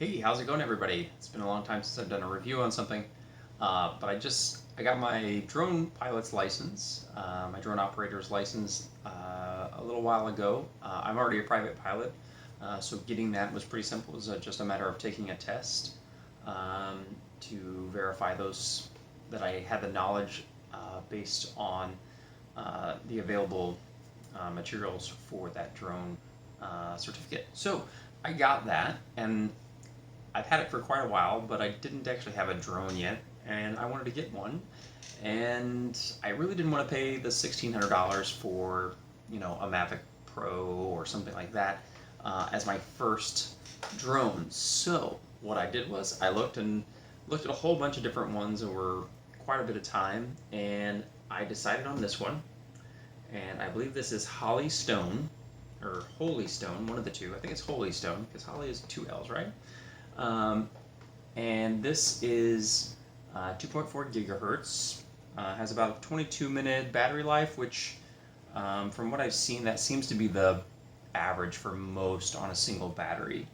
Hey, how's it going, everybody? It's been a long time since I've done a review on something, but I got my drone pilot's license, my drone operator's license a little while ago. I'm already a private pilot, so getting that was pretty simple. It was just a matter of taking a test um, to verify that I had the knowledge based on the available materials for that drone certificate. So I got that, and I've had it for quite a while, but I didn't actually have a drone yet, and I wanted to get one. And I really didn't want to pay the $1,600 for, a Mavic Pro or something like that as my first drone. So what I did was I looked at a whole bunch of different ones over quite a bit of time, and I decided on this one. And I believe this is Holy Stone, or Holy Stone, one of the two. I think it's Holy Stone, because Holly is two L's, right? Um, and this is 2.4 gigahertz, has about a 22-minute battery life, which from what I've seen, that seems to be the average for most on a single battery.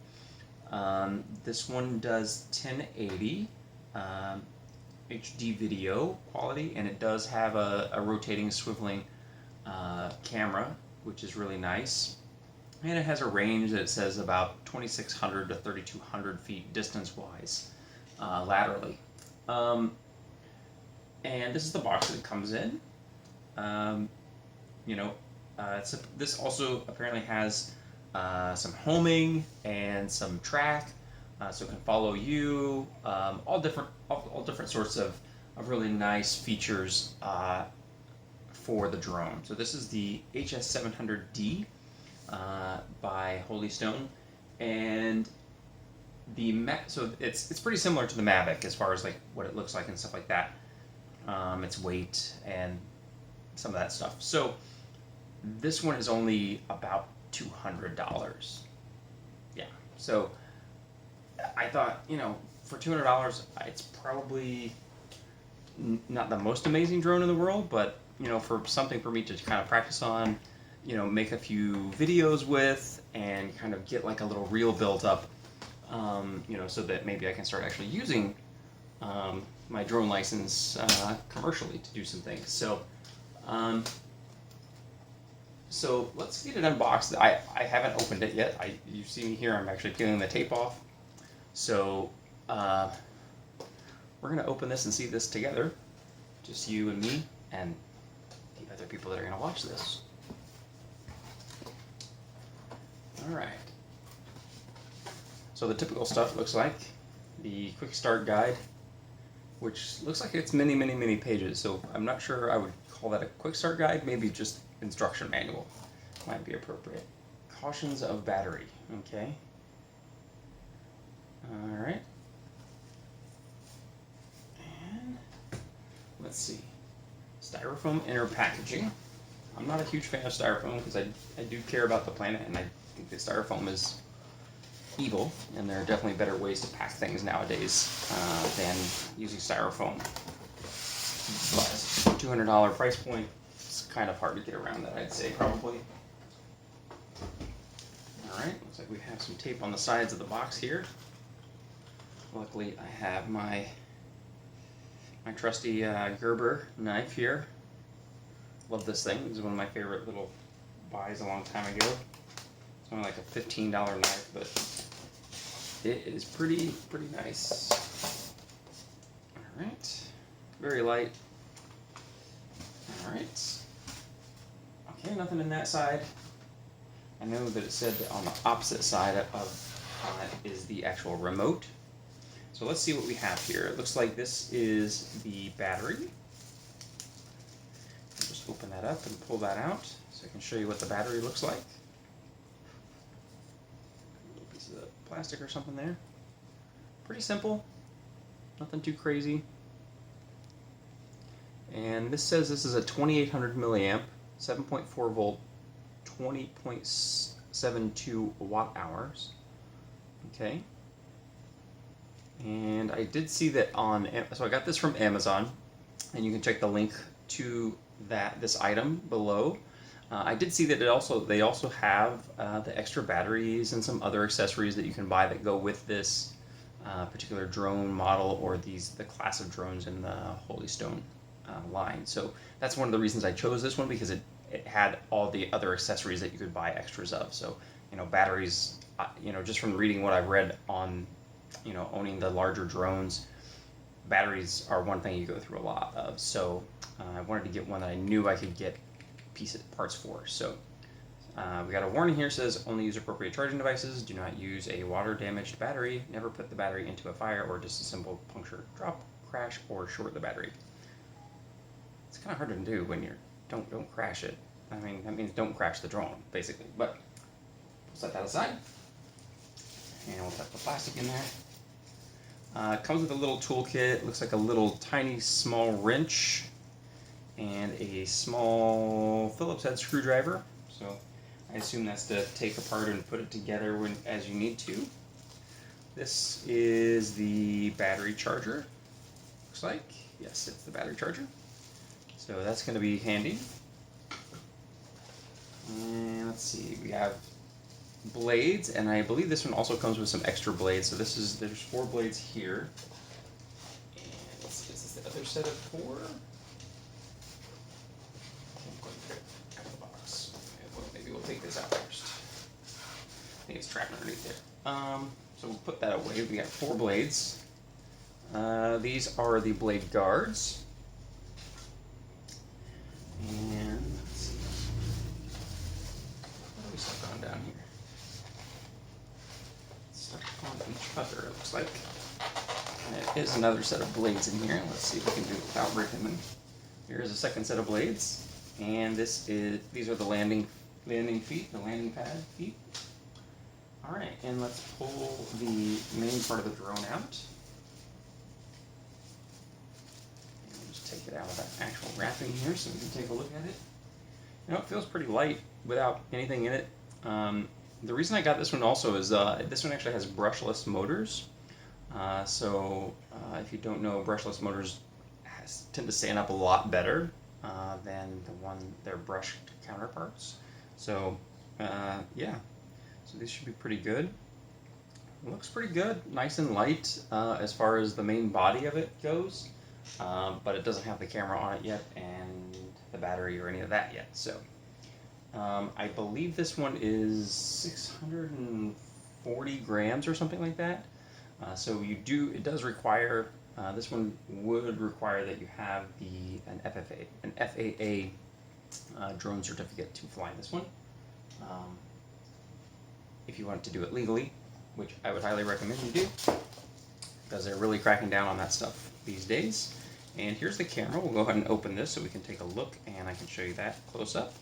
This one does 1080 HD video quality, and it does have a rotating, swiveling camera, which is really nice. And it has a range that says about 2,600 to 3,200 feet distance-wise, laterally. And this is the box that it comes in. This also apparently has some homing and some track, so it can follow you. All different sorts of really nice features for the drone. So this is the HS700D. By Holy Stone, and so it's pretty similar to the Mavic as far as like what it looks like and stuff like that. Its weight and some of that stuff. So this one is only about $200. Yeah. So I thought, for $200, it's probably not the most amazing drone in the world, but for something for me to kind of practice on, make a few videos with, and kind of get like a little reel built up, so that maybe I can start actually using my drone license commercially to do some things. So let's get it unboxed. I haven't opened it yet. You see me here, I'm actually peeling the tape off. So we're going to open this and see this together, just you and me and the other people that are going to watch this. Alright, so the typical stuff looks like the Quickstart guide, which looks like it's many pages, so I'm not sure I would call that a Quickstart guide, maybe just instruction manual might be appropriate. Cautions of battery, okay. Alright, and let's see, styrofoam inner packaging. I'm not a huge fan of styrofoam because I do care about the planet, and I think that styrofoam is evil, and there are definitely better ways to pack things nowadays than using styrofoam. But $200 price point, it's kind of hard to get around that, I'd say, probably. Alright, looks like we have some tape on the sides of the box here. Luckily, I have my trusty Gerber knife here. Love this thing. This is one of my favorite little buys a long time ago. It's only like a $15 knife, but it is pretty nice. Alright. Very light. Alright. Okay, nothing in that side. I know that it said that on the opposite side of it is the actual remote. So let's see what we have here. It looks like this is the battery. Just open that up and pull that out so I can show you what the battery looks like. Piece of plastic or something there. Pretty simple, nothing too crazy. And this says this is a 2800 milliamp, 7.4 volt, 20.72 watt hours. Okay. And I did see that so I got this from Amazon, and you can check the link to this item below. I did see that they also have the extra batteries and some other accessories that you can buy that go with this particular drone model or the class of drones in the Holy Stone line. So that's one of the reasons I chose this one, because it had all the other accessories that you could buy extras of. So, batteries, just from reading what I've read on, owning the larger drones, batteries are one thing you go through a lot of. So I wanted to get one that I knew I could get parts for. So we got a warning here, says only use appropriate charging devices, do not use a water damaged battery, never put the battery into a fire or disassemble, puncture, drop, crash, or short the battery. It's kind of hard to do when you're don't crash it. I mean, that means don't crash the drone, basically. But we'll set that aside, and we'll put the plastic in there. It comes with a little toolkit. Looks like a little tiny small wrench and a small Phillips head screwdriver. So I assume that's to take apart and put it together as you need to. This is the battery charger. Looks like, yes, it's the battery charger. So that's going to be handy. And let's see, we have blades, and I believe this one also comes with some extra blades. So there's 4 blades here. And let's see, is this the other set of 4? I'm going to pick out of the box. Maybe we'll take this out first. I think it's trapped underneath there. So we'll put that away. We got 4 blades. These are the blade guards. And let's see. What do we stuck on down here? Stuck on each other, it looks like. And there is another set of blades in here. Let's see if we can do it without breaking them. Here's a second set of blades. And these are the landing feet, the landing pad feet. Alright, and let's pull the main part of the drone out. Take it out of that actual wrapping here so we can take a look at it. It feels pretty light without anything in it. The reason I got this one also is this one actually has brushless motors. If you don't know, brushless motors tend to stand up a lot better than their brushed counterparts. So yeah, so these should be pretty good. It looks pretty good, nice and light as far as the main body of it goes. But it doesn't have the camera on it yet, and the battery or any of that yet. So I believe this one is 640 grams or something like that. So it does require, this one would require that you have an FAA drone certificate to fly this one. If you want to do it legally, which I would highly recommend you do, because they're really cracking down on that stuff these days. And here's the camera. We'll go ahead and open this so we can take a look, and I can show you that close up.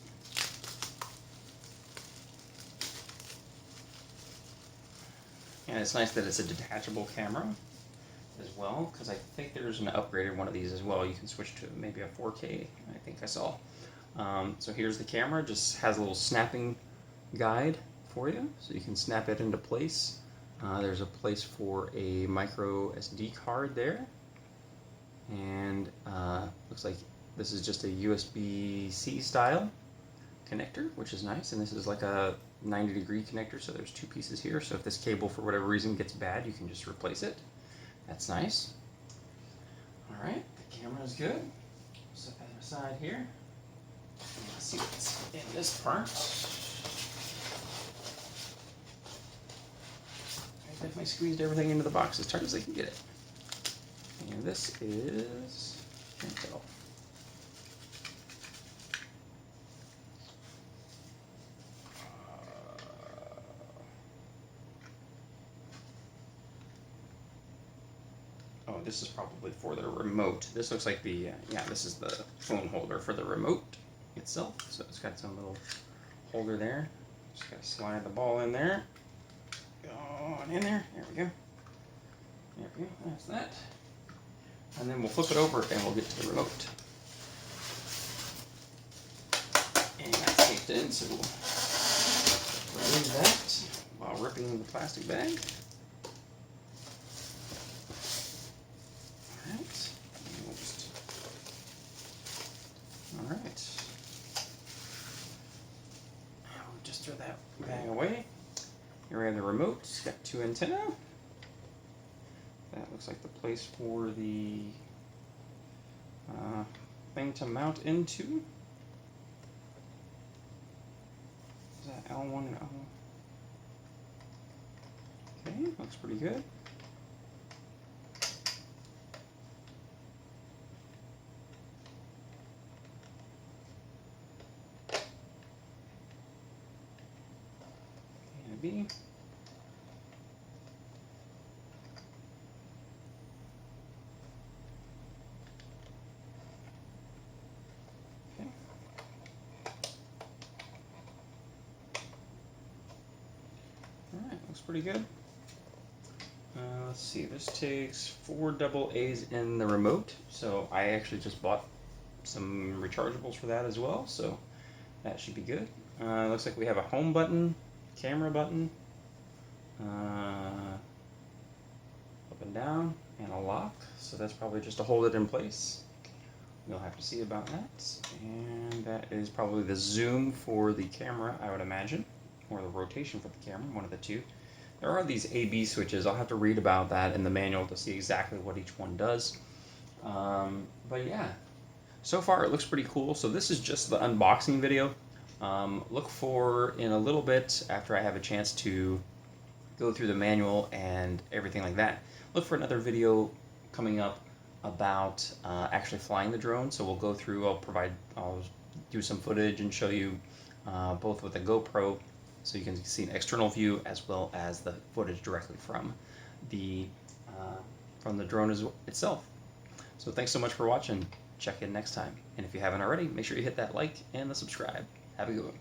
And it's nice that it's a detachable camera as well, because I think there's an upgraded one of these as well. You can switch to maybe a 4K, I think I saw. So here's the camera. Just has a little snapping guide for you, so you can snap it into place. There's a place for a micro SD card there. And looks like this is just a USB-C style connector, which is nice. And this is like a 90-degree connector, so there's 2 pieces here. So if this cable for whatever reason gets bad, you can just replace it. That's nice. Alright, the camera is good. Set that aside here. Let's see what's in this part. I definitely squeezed everything into the box as tight as I can get it. And this is Untitled. Oh, this is probably for the remote. This looks like this is the phone holder for the remote itself. So it's got some little holder there. Just gotta slide the ball in there. Go on in there. There we go. There we go. That's that. And then we'll flip it over and we'll get to the remote. And that's taped in, so we'll remove that while ripping the plastic bag. Alright. Alright. We'll just throw that bag away. Here we have the remote. It's got 2 antennas. That looks like the place for the thing to mount into. Is that L1 and L1? Okay, looks pretty good. A and B. Okay. Alright, looks pretty good. Let's see, this takes 4 double A's in the remote, so I actually just bought some rechargeables for that as well, so that should be good. Looks like we have a home button, camera button, up and down, and a lock, so that's probably just to hold it in place. You'll have to see about that. And that is probably the zoom for the camera, I would imagine, or the rotation for the camera, one of the two. There are these A/B switches. I'll have to read about that in the manual to see exactly what each one does. But yeah, so far it looks pretty cool. So this is just the unboxing video. Look for, in a little bit, after I have a chance to go through the manual and everything like that, look for another video coming up about actually flying the drone. So we'll go through, I'll do some footage and show you both with a GoPro, so you can see an external view as well as the footage directly from the drone itself. So thanks so much for watching. Check in next time. And if you haven't already, make sure you hit that like and the subscribe. Have a good one.